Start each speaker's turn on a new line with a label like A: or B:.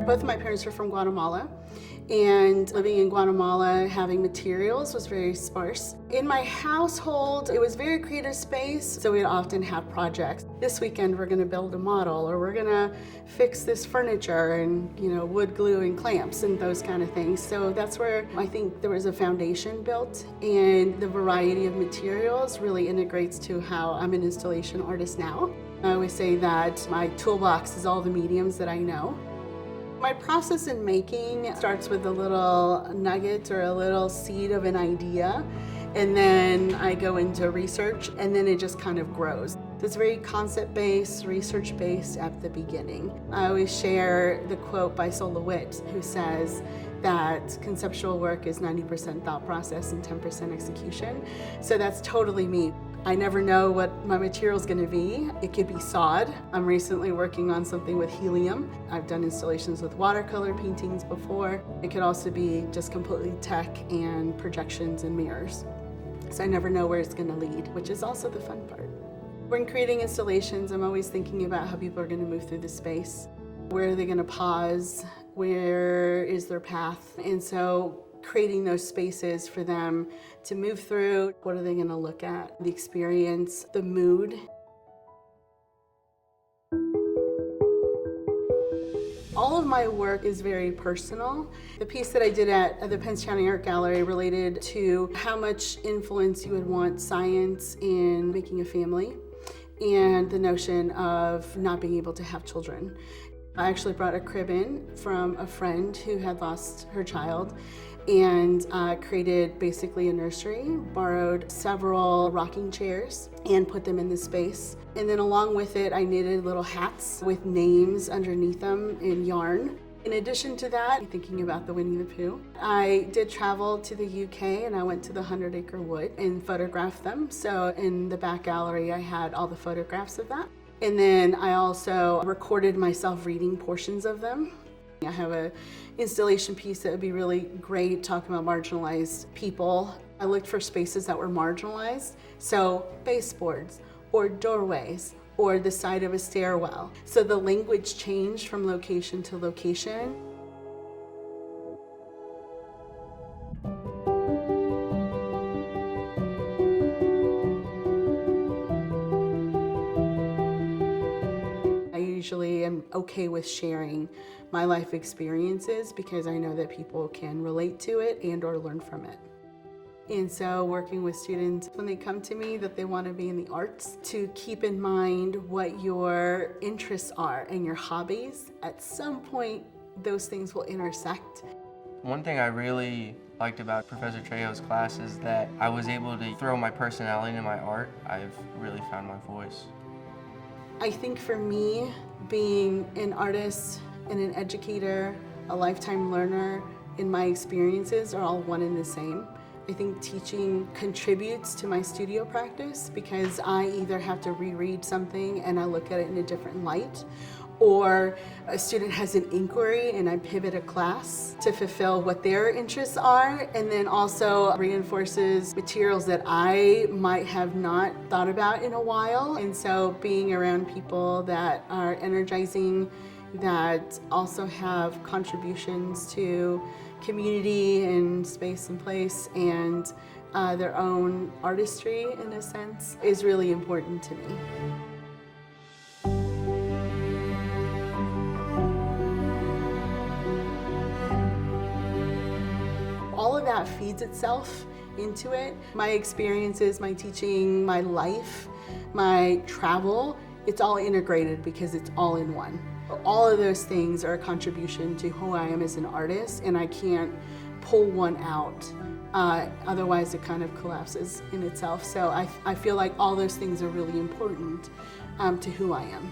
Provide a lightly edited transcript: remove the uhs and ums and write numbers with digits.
A: Both of my parents are from Guatemala, and living in Guatemala, having materials was very sparse. In my household, it was very creative space, so we'd often have projects. This weekend we're gonna build a model, or we're gonna fix this furniture and, wood glue and clamps and those kind of things. So that's where I think there was a foundation built, and the variety of materials really integrates to how I'm an installation artist now. I always say that my toolbox is all the mediums that I know. My process in making starts with a little nugget or a little seed of an idea, and then I go into research, and then it just kind of grows. So it's very concept-based, research-based at the beginning. I always share the quote by Sol LeWitt, who says that conceptual work is 90% thought process and 10% execution. So that's totally me. I never know what my material is going to be. It could be sod. I'm recently working on something with helium. I've done installations with watercolor paintings before. It could also be just completely tech and projections and mirrors. So I never know where it's going to lead, which is also the fun part. When creating installations, I'm always thinking about how people are going to move through the space. Where are they going to pause? Where is their path? And so creating those spaces for them to move through. What are they going to look at? The experience, the mood. All of my work is very personal. The piece that I did at the Pence County Art Gallery related to how much influence you would want science in making a family and the notion of not being able to have children. I actually brought a crib in from a friend who had lost her child, and created basically a nursery, borrowed several rocking chairs and put them in the space. And then along with it, I knitted little hats with names underneath them in yarn. In addition to that, thinking about the Winnie the Pooh, I did travel to the UK, and I went to the 100 Acre Wood and photographed them. So in the back gallery, I had all the photographs of that. And then I also recorded myself reading portions of them. I have an installation piece that would be really great talking about marginalized people. I looked for spaces that were marginalized, so baseboards or doorways or the side of a stairwell. So the language changed from location to location. I usually am okay with sharing my life experiences because I know that people can relate to it and or learn from it. And so working with students when they come to me that they want to be in the arts, to keep in mind what your interests are and your hobbies. At some point, those things will intersect.
B: One thing I really liked about Professor Trejo's class is that I was able to throw my personality into my art. I've really found my voice.
A: I think for me, being an artist and an educator, a lifetime learner, and my experiences are all one and the same. I think teaching contributes to my studio practice because I either have to reread something and I look at it in a different light, or a student has an inquiry and I pivot a class to fulfill what their interests are, and then also reinforces materials that I might have not thought about in a while. And so being around people that are energizing, that also have contributions to community and space and place and their own artistry in a sense is really important to me. All of that feeds itself into it. My experiences, my teaching, my life, my travel, it's all integrated because it's all in one. All of those things are a contribution to who I am as an artist, and I can't pull one out. Otherwise it kind of collapses in itself. So I feel like all those things are really important to who I am.